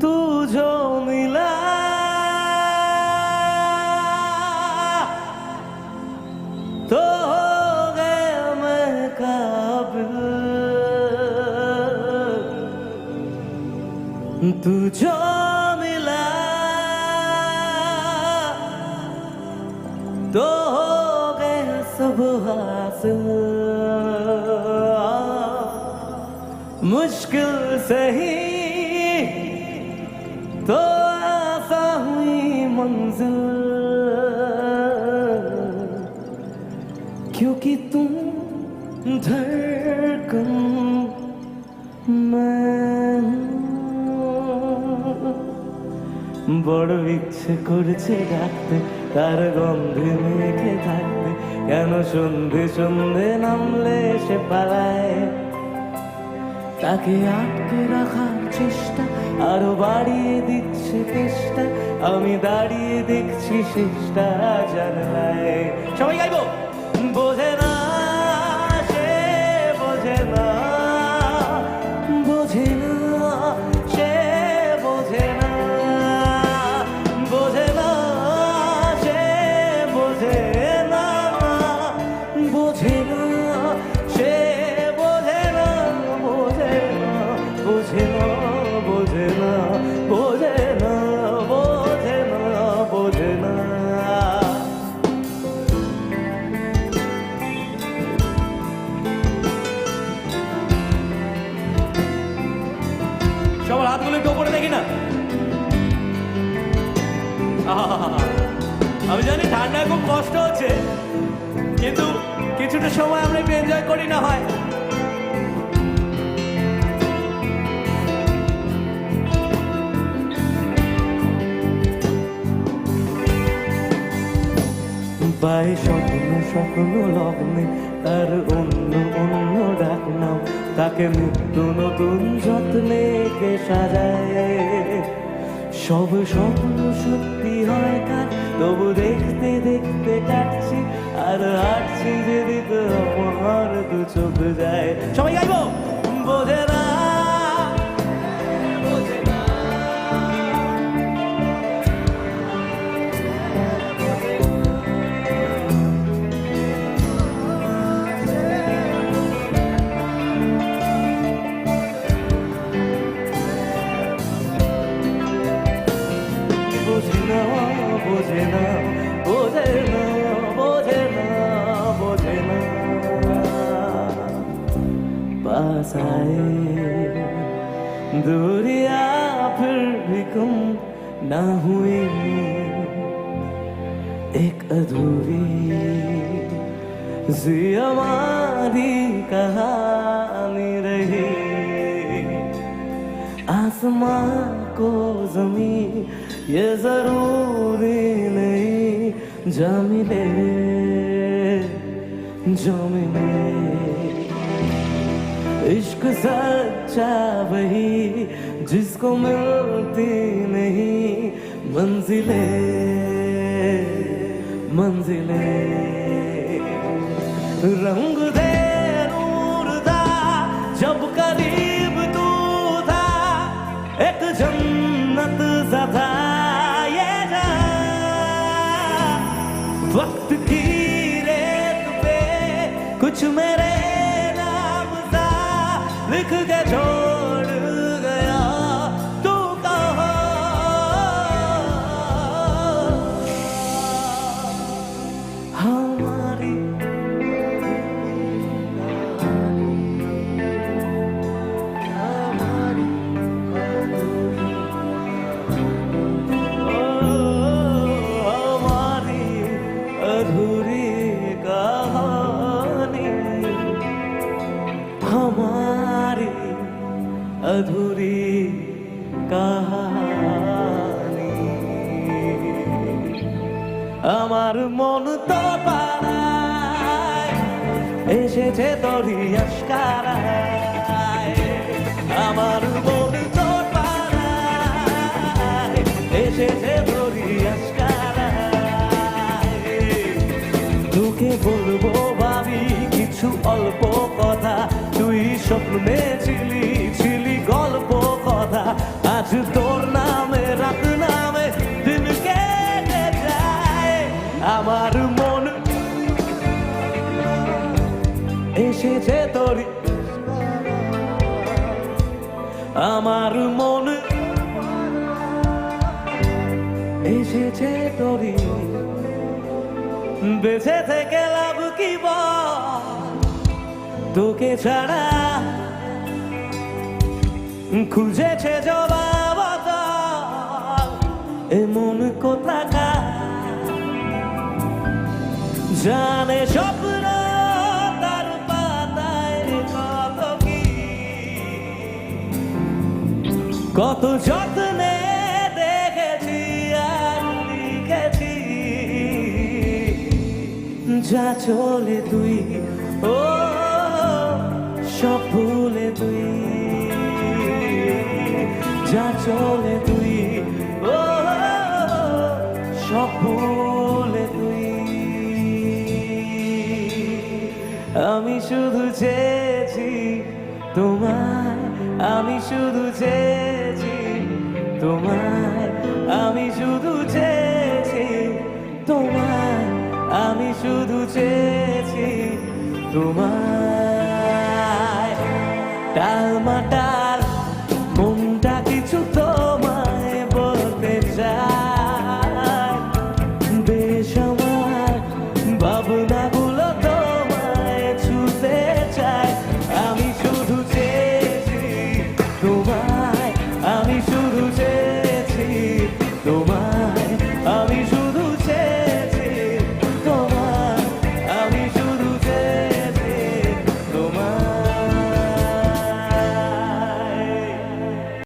तू जो मिला तो हो गया मैं काबिल, तू जो मिला तो हो गया सब हासिल। मुश्किल सही तो आसा हुई मंजिल, क्योंकि तुम धड़कन मैं বড় ইচ্ছে করছে ডাকতে, তার গন্ধে মেখে থাকতে, কেন সন্ধে সন্ধে নামলে সে পালায়। তাকে আটকে রাখার চেষ্টা আরো বাড়িয়ে দিচ্ছে চেষ্টা, আমি দাঁড়িয়ে দেখছি শেষটা জানলায়। সবাই গাইবো। বোঝে না সে, বোঝে না, বোঝে না সে, বোঝে না, বোঝে না সে, বোঝে না, বোঝে না সে, বোঝে না, বোঝে না, বোঝে না, বোঝে না, বোঝে না, বোঝে না, বোঝে না। সবার হাতগুলো একটু উপরে দেখি না। আমি জানি ঠান্ডায় খুব কষ্ট হচ্ছে, কিন্তু কিছুটা সময় আমরা একটু এনজয় করি না হয়। পাই স্বপ্ন স্বপ্ন লগ্নে তার অন্য অন্য ডাক নাও, তাকে নিত্য নতুন যত্নে কে সাজায়। সব স্বপ্ন সত্যি হয় কার, তবু দেখতে দেখতে কাটছি আর হাঁটছি যেদিকে আমার দু চোখ যায়। সবাই গাইবো। বোঝে না, বোঝে না, বোঝে না, বোঝে না, বোঝে না, বোঝে না, বোঝে না। पास आए दूरिया फिर भी कम ना हुई, एक अधूरी सी हमारी कहानी रही। आसमां को जमीन ये जरूरी नहीं, जा मिले जो मिले। इश्क सच्चा वही जिसको मिलती नहीं मंजिले मंजिले। रंग दे नूर दा जब करीब तू था, एक जन्नत सा था ये जहां। वक्त की रेत पे कुछ मेरे नाम सा लिख के छोड़ गया तू कहाँ। हमारी अधूरी कहानी, हमारी अधूरी कहानी। আমার মন তো পাড়ায় এসেছে তোরই আশকারায়। আমার মন তো পাড়ায় এসেছে তোরই আশকারায়। তোকে বলবো ভাবি কিছু অল্প কথা, তুই স্বপ্নে ছিলি ছিলি গল্প কথা আজ তোর নামে রাত নামে দিন কেটে যায় আমার মন এসেছে তোরই আমার মন এসেছে তোরই বেঁচে থেকে লাভ কি বল তোকে ছাড়া খুঁজেছে জবাব এমন কোথাকার জানে স্বপ্ন তার পাতায় কত কি কত যত্নে দেখেছি আর লিখেছি যা চলে তুই ও সব ভুলে তুই যা চলে তুই ও সব ভুলে তুই আমি শুধু চেয়েছি তোমায় আমি শুধু চেয়েছি তোমায় আমি শুধু চেয়েছি তোমায় আমি শুধু চেয়েছি তোমায় টালমাটা